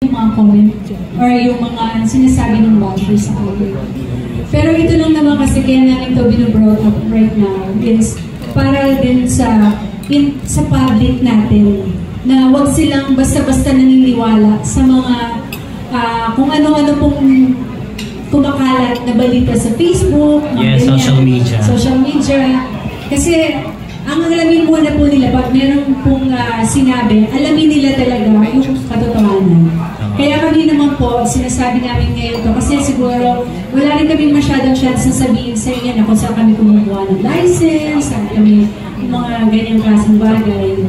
yung mga comment or yung mga sinasabi ng bashers sa akin. Pero ito lang naman kasi kaya namin ito binobrought up right now is para din sa public natin na wag silang basta-basta naniniwala sa mga kung ano-ano pong kumakalat na balita sa Facebook, social media. Social media. Kasi ang alamin muna po nila, pag meron pong sinabi, alamin nila talaga yung katotohanan. Kaya kami naman po, sinasabi namin ngayon to kasi siguro wala rin kami masyadong chance na sabihin sa inyo na kung saan kami kumukuha ng license, saan kami mga ganyang klaseng bagay.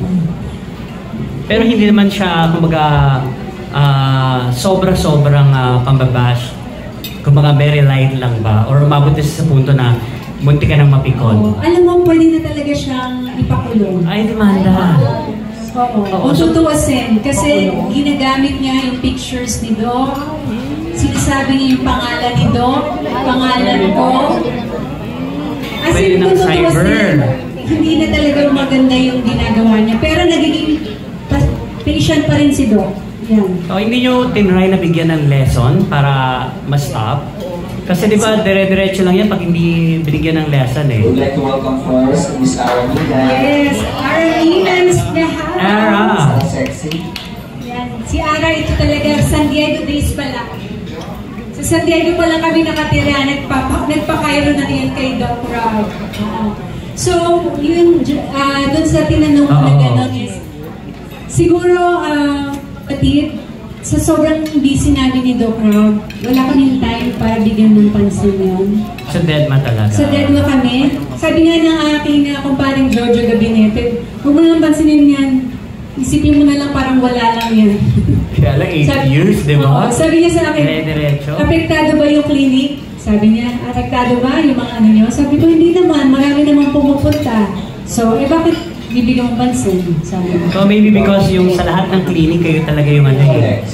Pero hindi naman siya, kumbaga, sobra-sobrang pambabash. Kumbaga, very light lang ba? Or umabot sa punto na munti ka nang mapikon. Alam mo, pwede na talaga siyang ipakulong. Ay, demanda. Oo. Kung tutuwasin. Kasi ginagamit niya yung pictures ni Doc. Sinasabi niya yung pangalan ni Doc. Pangalan ko. As in, kung tutuwasin, hindi na talaga maganda yung ginagawa niya. Pero nagiging patient pa rin si Doc. Yan. So, hindi nyo tinry na bigyan ng lesson para ma-stop? Kasi di ba, dire-diretso lang yan pag hindi binigyan ng lesson eh. Would like to welcome first Miss Ara Mina. Yes, Ara Mina's the house. Ara! Sexy. Yan. Si Ara, ito talaga, San Diego days pala. Sa San Diego pa lang kami nakatira, nagpakairo na yan kay Doc Rob. So, yun, dun sa tinanong ko na gano'n is, siguro, patid, sa sobrang busy namin ni Doc Rob, wala kaming time para bigyan ng pansin yun. Sa deadma talaga? Sa deadma kami. Sabi nga ng aking kumparing Giorgio Gabinete, huwag mo nalang pansinin yan. Isipin mo na lang parang wala lang yan. Kaya lang 8 years, di ba? Sabi niya sa akin, apektado ba yung clinic? Sabi niya, apektado ba yung mga ano niyo? Sabi ko, hindi naman. Marami naman pumupunta. So, bakit bibigyan mo pansin? So maybe because yung sa lahat ng clinic kayo talaga yung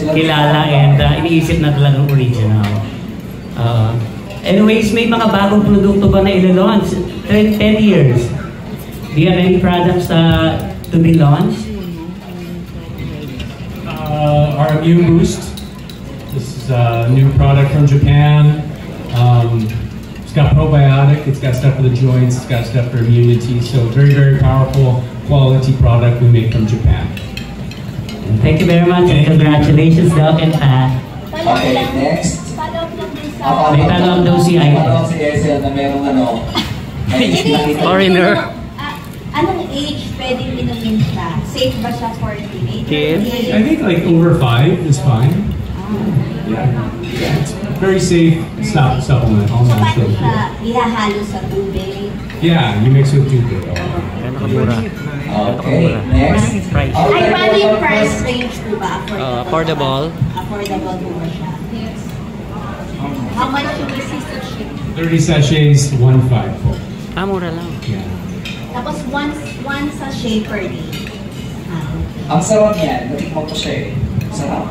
kilala and iniisip na talagang original. Anyways, may mga bagong produkto ba na ilo-launch? 10 years. Do you have any products to be launched? Our Immune Boost. This is a new product from Japan. It's got probiotic, it's got stuff for the joints, it's got stuff for immunity, so very, very powerful quality product we make from Japan. Thank you very much and congratulations, Doc and Pat. Okay, next. May follow-up daw si Aida. Follow-up si Ezel na merong Foreigner. Anong age pwedeng inumin siya? Safe ba siya for teenagers? I think like over 5 is fine. Yeah, it's very safe supplement, all so, natural. So, paano siya ihahalo sa tubig? Yeah, you mix with tubig. Okay, next. Ay, paano yung price range po ba? Affordable. Affordable po ba siya? Yes. How much yung resistant ship? 30 sachets, 1.5 po. Mura lang. Yeah. Tapos one sachet per day. Ang sarap niyan, natikman ko siya eh. Sarap.